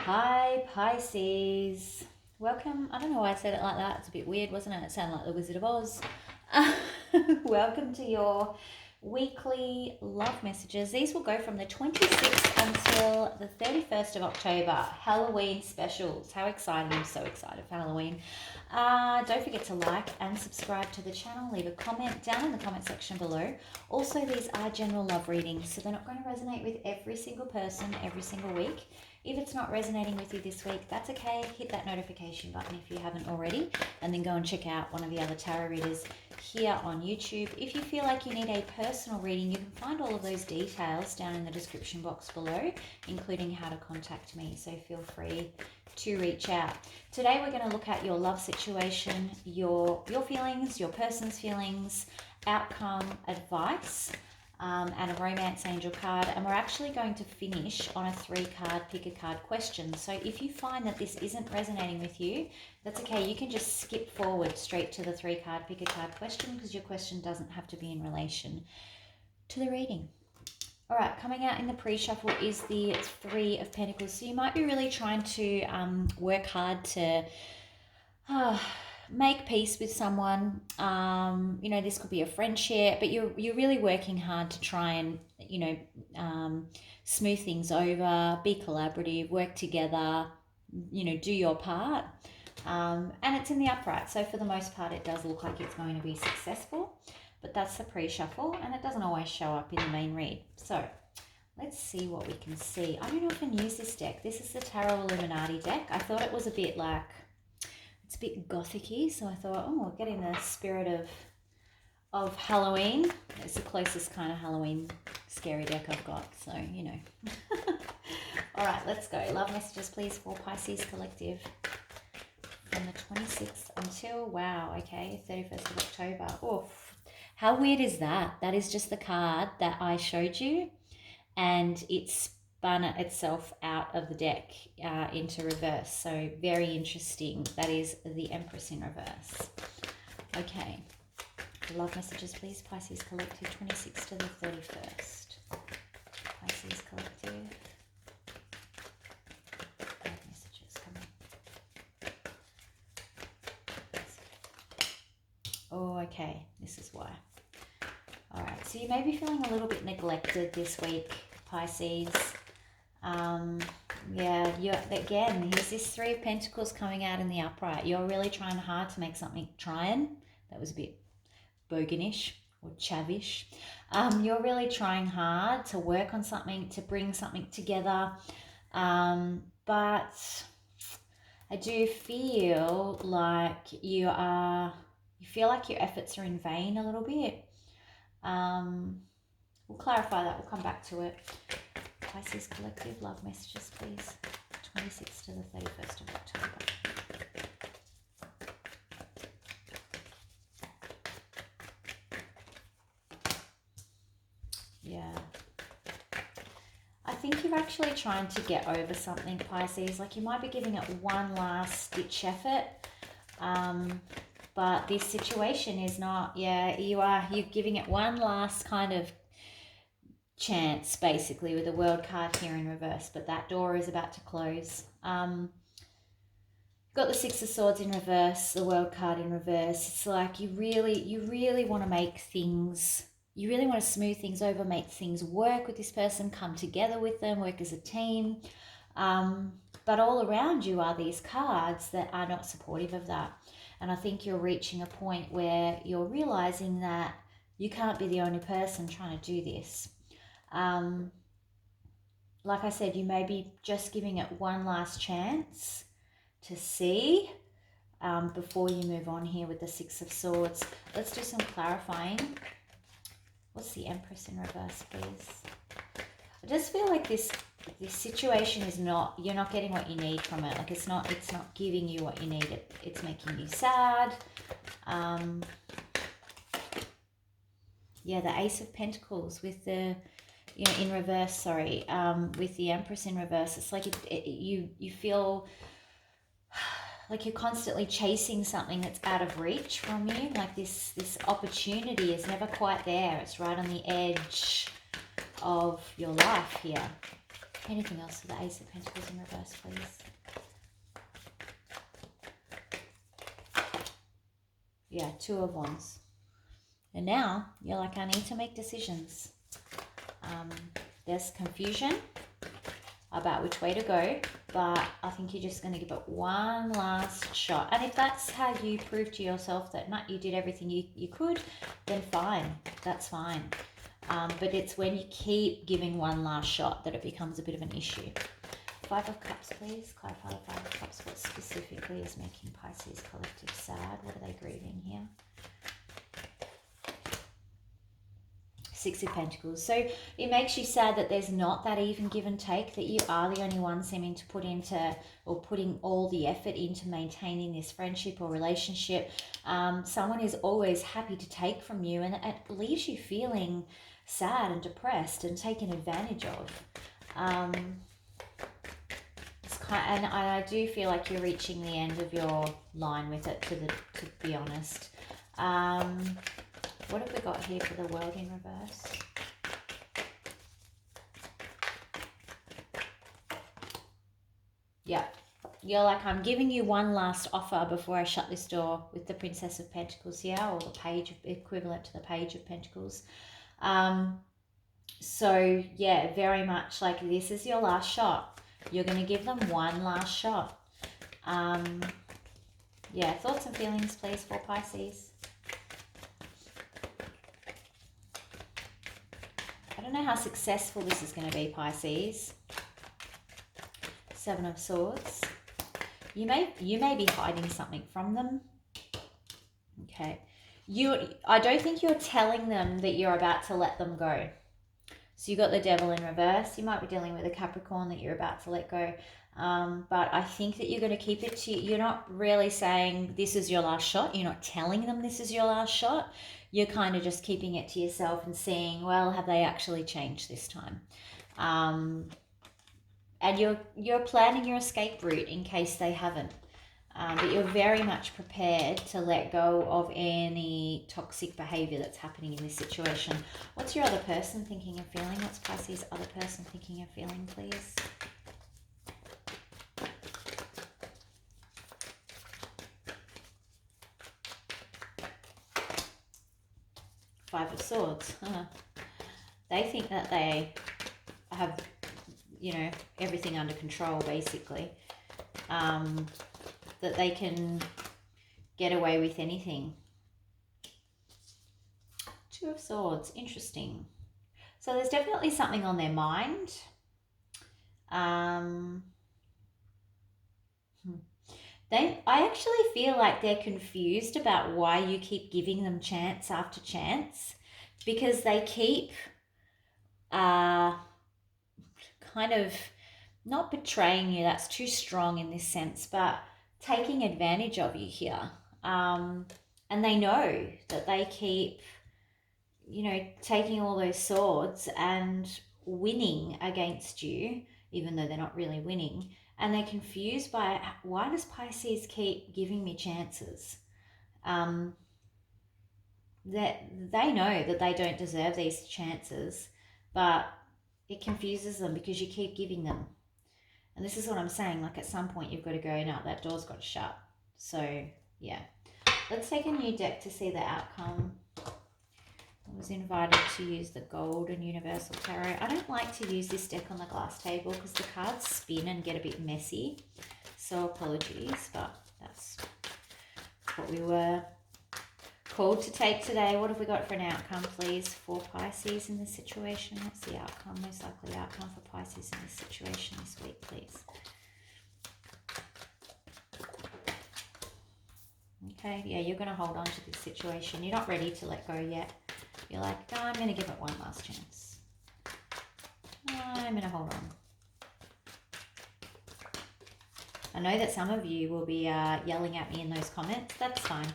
Hi, Pisces. Welcome. I don't know why I said it like that. It's a bit weird, wasn't it? It sounded like the Wizard of Oz. Welcome to your weekly love messages. These will go from the 26th until the 31st of October. Halloween specials. How exciting. I'm so excited for Halloween. Don't forget to like and subscribe to the channel. Leave a comment down in the comment section below. Also, these are general love readings, so they're not going to resonate with every single person every single week. If it's not resonating with you this week, that's okay. Hit that notification button if you haven't already, and then go and check out one of the other tarot readers here on YouTube. If you feel like you need a personal reading, you can find all of those details down in the description box below, including how to contact me, so feel free to reach out. Today we're going to look at your love situation, your feelings, your person's feelings, outcome, advice, and a romance angel card, and we're actually going to finish on a 3-card pick a card question. So if you find that this isn't resonating with you, that's okay. You can just skip forward straight to the 3-card pick a card question, because your question doesn't have to be in relation to the reading. All right, coming out in the pre-shuffle is the 3 of Pentacles. So you might be really trying to work hard to make peace with someone. You know, this could be a friendship, but you're really working hard to try and, you know, smooth things over, be collaborative, work together, you know, do your part. And it's in the upright, so for the most part it does look like it's going to be successful, but that's the pre-shuffle, and it doesn't always show up in the main read. So let's see what we can see. I don't often use this deck. This is the Tarot Illuminati deck. I thought it was a bit like, it's a bit gothic-y, so I thought, oh, we're getting the spirit of Halloween. It's the closest kind of Halloween scary deck I've got, so, you know. All right, let's go. Love messages, please, for Pisces Collective. From the 26th until, wow, okay, 31st of October. Oh, how weird is that? That is just the card that I showed you, and it's spun itself out of the deck into reverse. So very interesting. That is the Empress in reverse. Okay. Love messages, please. Pisces Collective, 26th to the 31st. Pisces Collective. Love messages coming. Oh, okay. This is why. All right. So you may be feeling a little bit neglected this week, Pisces. Yeah, again, here's this 3 of Pentacles coming out in the upright. You're really trying hard to make something, that was a bit boganish or chavish. You're really trying hard to work on something, to bring something together, but I do feel like you feel like your efforts are in vain a little bit. We'll clarify that, we'll come back to it. Pisces Collective, love messages, please. 26th to the 31st of October. Yeah. I think you're actually trying to get over something, Pisces. Like, you might be giving it one last ditch effort. But this situation is not, you're giving it one last kind of chance, basically, with the World card here in reverse, but that door is about to close. Got the 6 of Swords in reverse, the World card in reverse. It's like you really want to make things, you really want to smooth things over, make things work with this person, come together with them, work as a team. But all around you are these cards that are not supportive of that. And I think you're reaching a point where you're realizing that you can't be the only person trying to do this. Like I said, you may be just giving it one last chance to see before you move on here with the 6 of Swords. Let's do some clarifying. What's the Empress in reverse, please? I just feel like this situation is not, you're not getting what you need from it. Like, it's not giving you what you need. It's making you sad. Yeah, the Ace of Pentacles with the, you know, in reverse, sorry, with the Empress in reverse. It's like you feel like you're constantly chasing something that's out of reach from you. Like this opportunity is never quite there. It's right on the edge of your life here. Anything else for the Ace of Pentacles in reverse, please? Yeah, Two of Wands. And now you're like, I need to make decisions. There's confusion about which way to go, but I think you're just going to give it one last shot. And if that's how you prove to yourself that you did everything you could, then fine, that's fine. But it's when you keep giving one last shot that it becomes a bit of an issue. Five of Cups, please. Clarify the Five of Cups. What specifically is making Pisces collective sad? What are they grieving here? Six of Pentacles. So it makes you sad that there's not that even give and take, that you are the only one seeming to put into, or putting all the effort into maintaining this friendship or relationship. Someone is always happy to take from you, and it leaves you feeling sad and depressed and taken advantage of. And I do feel like you're reaching the end of your line with it, to be honest. What have we got here for the World in reverse? Yeah. You're like, I'm giving you one last offer before I shut this door, with the Princess of Pentacles here, or the Page, equivalent to the Page of Pentacles. So, yeah, very much like this is your last shot. You're going to give them one last shot. Yeah, thoughts and feelings, please, for Pisces. I don't know how successful this is going to be, Pisces. Seven of Swords. You may be hiding something from them. Okay. I don't think you're telling them that you're about to let them go. So you got the Devil in reverse. You might be dealing with a Capricorn that you're about to let go. But I think that you're going to keep it to, you're not really saying this is your last shot. You're not telling them this is your last shot. You're kind of just keeping it to yourself and seeing, well, have they actually changed this time? And you're planning your escape route in case they haven't. But you're very much prepared to let go of any toxic behavior that's happening in this situation. What's your other person thinking and feeling? What's Pisces' other person thinking and feeling, please? Five of Swords. They think that they have, everything under control, basically. That they can get away with anything. Two of Swords. Interesting. So there's definitely something on their mind. I actually feel like they're confused about why you keep giving them chance after chance, because they keep kind of not betraying you, that's too strong in this sense, but taking advantage of you here. And they know that they keep, taking all those swords and winning against you, even though they're not really winning. And they're confused by, why does Pisces keep giving me chances? That they know that they don't deserve these chances, but it confuses them because you keep giving them. And this is what I'm saying, like at some point you've got to go, no, that door's got to shut. So, yeah. Let's take a new deck to see the outcome. I was invited to use the Golden Universal Tarot. I don't like to use this deck on the glass table because the cards spin and get a bit messy. So apologies, but that's what we were called to take today. What have we got for an outcome, please, for Pisces in this situation? What's the outcome, most likely outcome for Pisces in this situation this week, please? Okay, yeah, you're going to hold on to this situation. You're not ready to let go yet. You're like, no, I'm going to give it one last chance. I'm going to hold on. I know that some of you will be yelling at me in those comments. That's fine.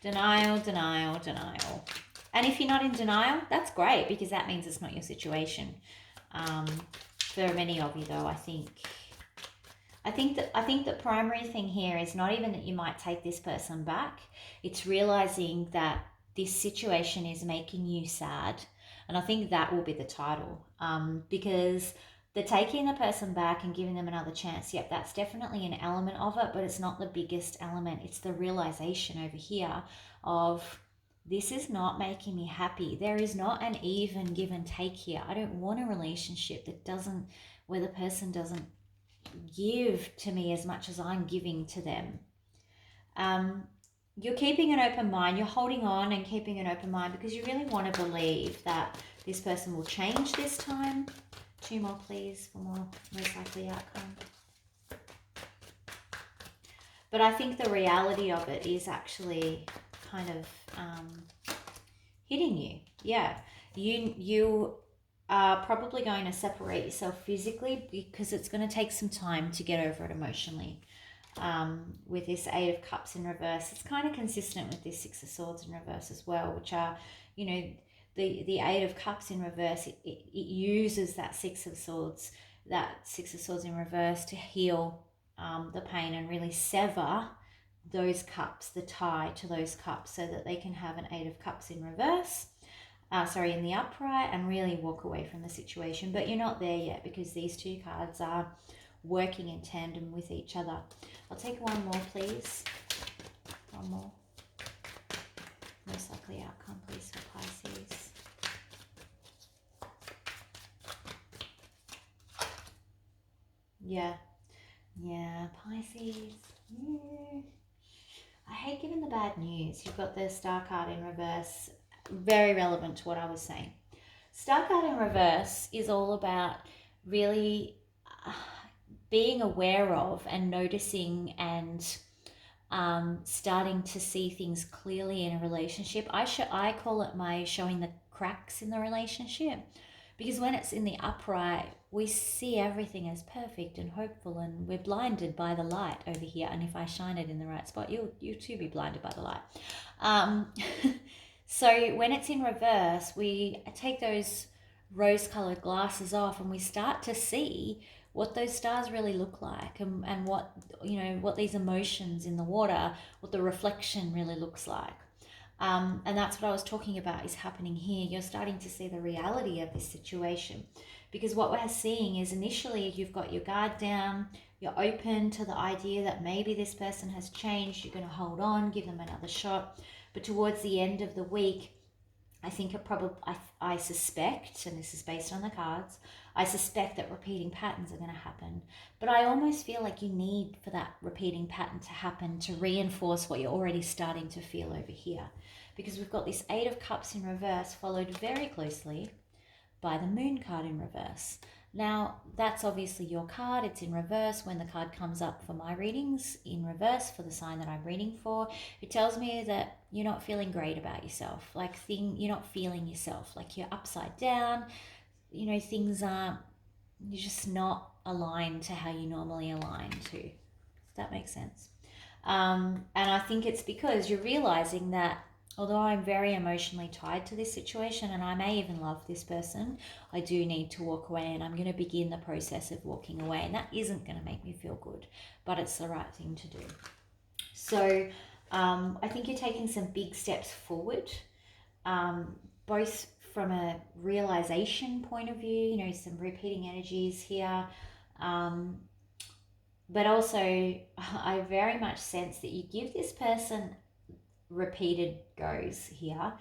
Denial, denial, denial. And if you're not in denial, that's great, because that means it's not your situation. For many of you, though, I think the primary thing here is not even that you might take this person back. It's realizing that this situation is making you sad, And I think that will be the title, because the taking the person back and giving them another chance, yep, that's definitely an element of it, but it's not the biggest element. It's the realization over here of, this is not making me happy. There is not an even give and take here. I don't want a relationship that doesn't, where the person doesn't give to me as much as I'm giving to them. You're keeping an open mind. You're holding on and keeping an open mind because you really want to believe that this person will change this time. 2 more, please, for more most likely outcome. But I think the reality of it is actually kind of hitting you. Yeah, you are probably going to separate yourself physically because it's going to take some time to get over it emotionally. With this 8 of Cups in reverse, it's kind of consistent with this 6 of Swords in reverse as well, which are, you know, the 8 of Cups in reverse, it uses that 6 of Swords in reverse to heal the pain and really sever those cups, the tie to those cups, so that they can have an 8 of Cups in reverse, in the upright, and really walk away from the situation. But you're not there yet because these 2 cards are working in tandem with each other. I'll take one more, please. One more. Most likely outcome, please, for Pisces. Yeah, Pisces. Yeah. I hate giving the bad news. You've got the Star card in reverse. Very relevant to what I was saying. Star card in reverse is all about really being aware of and noticing and starting to see things clearly in a relationship. I call it my showing the cracks in the relationship, because when it's in the upright, we see everything as perfect and hopeful, and we're blinded by the light over here. And if I shine it in the right spot, you'll too be blinded by the light. So when it's in reverse, we take those rose-colored glasses off and we start to see what those stars really look like, and what, you know, what these emotions in the water, what the reflection really looks like. And that's what I was talking about is happening here. You're starting to see the reality of this situation, because what we're seeing is initially you've got your guard down, you're open to the idea that maybe this person has changed, you're going to hold on, give them another shot. But towards the end of the week, I think I suspect, and this is based on the cards, I suspect that repeating patterns are going to happen. But I almost feel like you need for that repeating pattern to happen to reinforce what you're already starting to feel over here. Because we've got this 8 of Cups in reverse followed very closely by the Moon card in reverse. Now, that's obviously your card. It's in reverse. When the card comes up for my readings in reverse for the sign that I'm reading for, it tells me that you're not feeling great about yourself. You're not feeling yourself. Like you're upside down. You know, things aren't, you're just not aligned to how you normally align to. If that makes sense. And I think it's because you're realizing that although I'm very emotionally tied to this situation and I may even love this person, I do need to walk away, and I'm going to begin the process of walking away. And that isn't going to make me feel good, but it's the right thing to do. So I think you're taking some big steps forward, both from a realization point of view, you know, some repeating energies here. But also I very much sense that you give this person repeated goes here,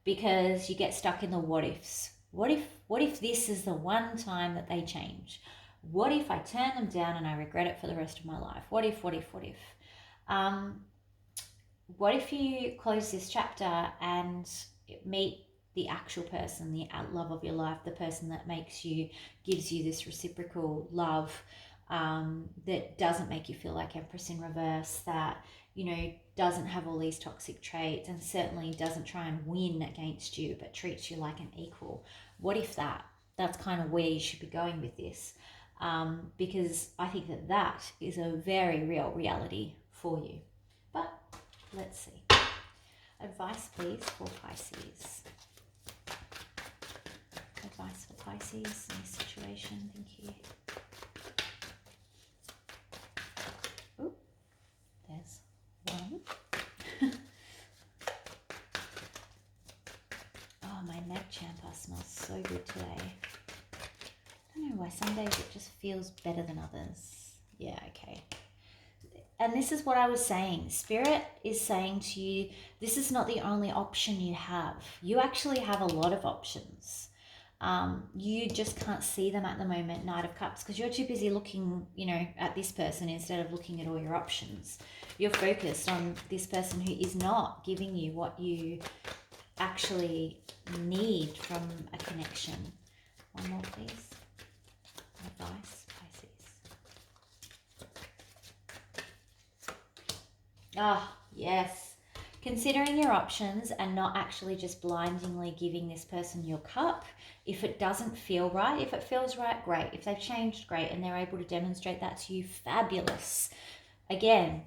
because you get stuck in the what ifs. What if this is the one time that they change? What if I turn them down and I regret it for the rest of my life? What if? What if you close this chapter and meet the actual person, the love of your life, the person that gives you this reciprocal love, that doesn't make you feel like Empress in reverse, that, you know, doesn't have all these toxic traits, and certainly doesn't try and win against you, but treats you like an equal. What if that's kind of where you should be going with this? Because I think that is a very real reality for you. But let's see. Advice, please, for Pisces. Advice for Pisces in this situation. Thank you. Ooh, there's one. Oh, my neck champa smells why some days it just feels better than others. Yeah, okay. And this is what I was saying. Spirit is saying to you, this is not the only option you have. You actually have a lot of options. You just can't see them at the moment, Knight of Cups, because you're too busy looking, at this person instead of looking at all your options. You're focused on this person who is not giving you what you actually need from a connection. One more, please. Advice, Pisces. Ah, yes. Considering your options and not actually just blindly giving this person your cup. If it doesn't feel right, if it feels right, great. If they've changed, great. And they're able to demonstrate that to you, fabulous. Again,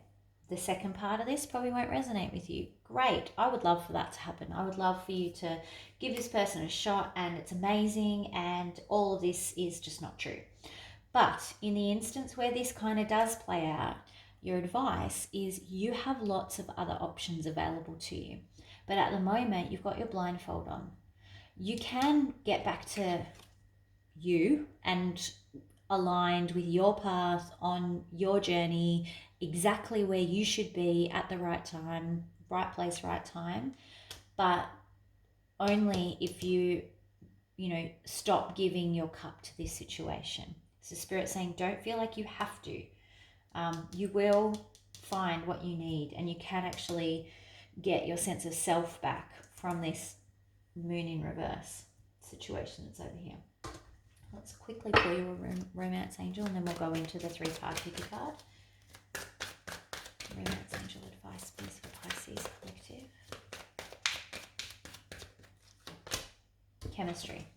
the second part of this probably won't resonate with you. Great. I would love for that to happen. I would love for you to give this person a shot and it's amazing and all of this is just not true. But in the instance where this kind of does play out, your advice is you have lots of other options available to you. But at the moment, you've got your blindfold on. You can get back to you and aligned with your path on your journey, exactly where you should be at the right time, right place, right time. But only if you stop giving your cup to this situation. So Spirit saying, don't feel like you have to. You will find what you need and you can actually get your sense of self back from this moon in reverse situation that's over here. Let's quickly pull you a romance angel and then we'll go into the 3-card pick a card. Romance angel advice, please, for Pisces collective. Chemistry.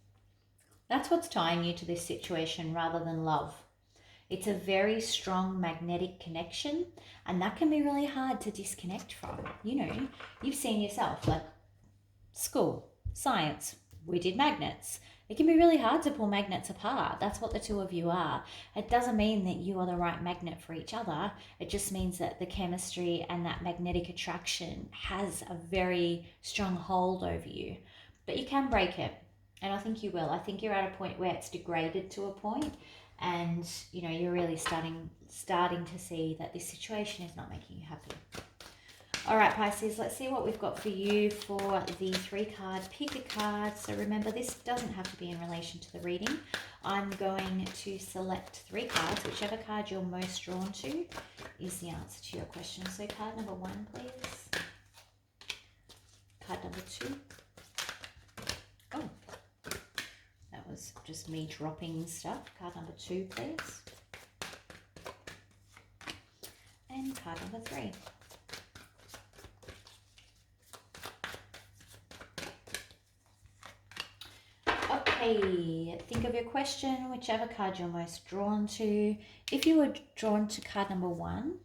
That's what's tying you to this situation rather than love. It's a very strong magnetic connection and that can be really hard to disconnect from. You've seen yourself, like school, science, we did magnets. It can be really hard to pull magnets apart. That's what the two of you are. It doesn't mean that you are the right magnet for each other. It just means that the chemistry and that magnetic attraction has a very strong hold over you. But you can break it. And I think you will. I think you're at a point where it's degraded to a point and you're really starting to see that this situation is not making you happy. All right, Pisces, let's see what we've got for you for the 3-card pick a card. So remember, this doesn't have to be in relation to the reading. I'm going to select 3 cards. Whichever card you're most drawn to is the answer to your question. So card number 1, please. Card number 2. Oh, that was just me dropping stuff. Card number 2, please. And card number 3. Okay, think of your question, whichever card you're most drawn to. If you were drawn to card number 1,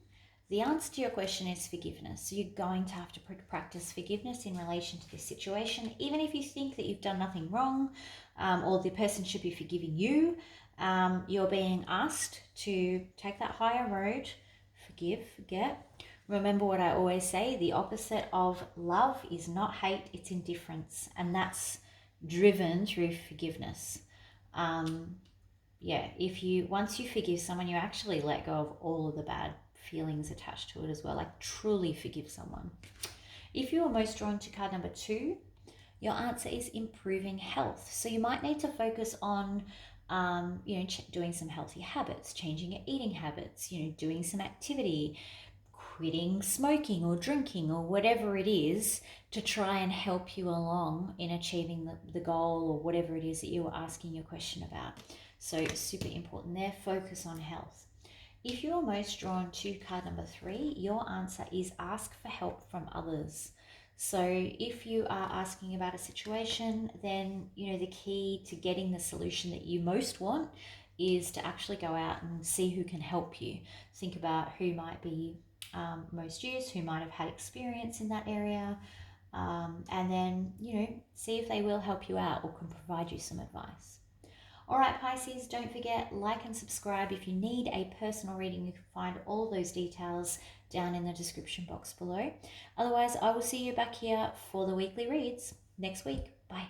the answer to your question is forgiveness. So you're going to have to practice forgiveness in relation to this situation, even if you think that you've done nothing wrong or the person should be forgiving you. You're being asked to take that higher road, forgive, forget. Remember what I always say, the opposite of love is not hate, it's indifference. And that's driven through forgiveness. Once you forgive someone, you actually let go of all of the bad feelings attached to it as well. Like truly forgive someone. If you are most drawn to card number 2, your answer is improving health. So you might need to focus on doing some healthy habits, changing your eating habits, doing some activity, quitting smoking or drinking or whatever it is to try and help you along in achieving the goal or whatever it is that you were asking your question about. So super important there, focus on health. If you're most drawn to card number 3, your answer is ask for help from others. So if you are asking about a situation, then the key to getting the solution that you most want is to actually go out and see who can help you. Think about who might be most used, who might have had experience in that area, and then see if they will help you out or can provide you some advice. All right, Pisces, don't forget, like and subscribe. If you need a personal reading, you can find all those details down in the description box below. Otherwise, I will see you back here for the weekly reads next week. Bye.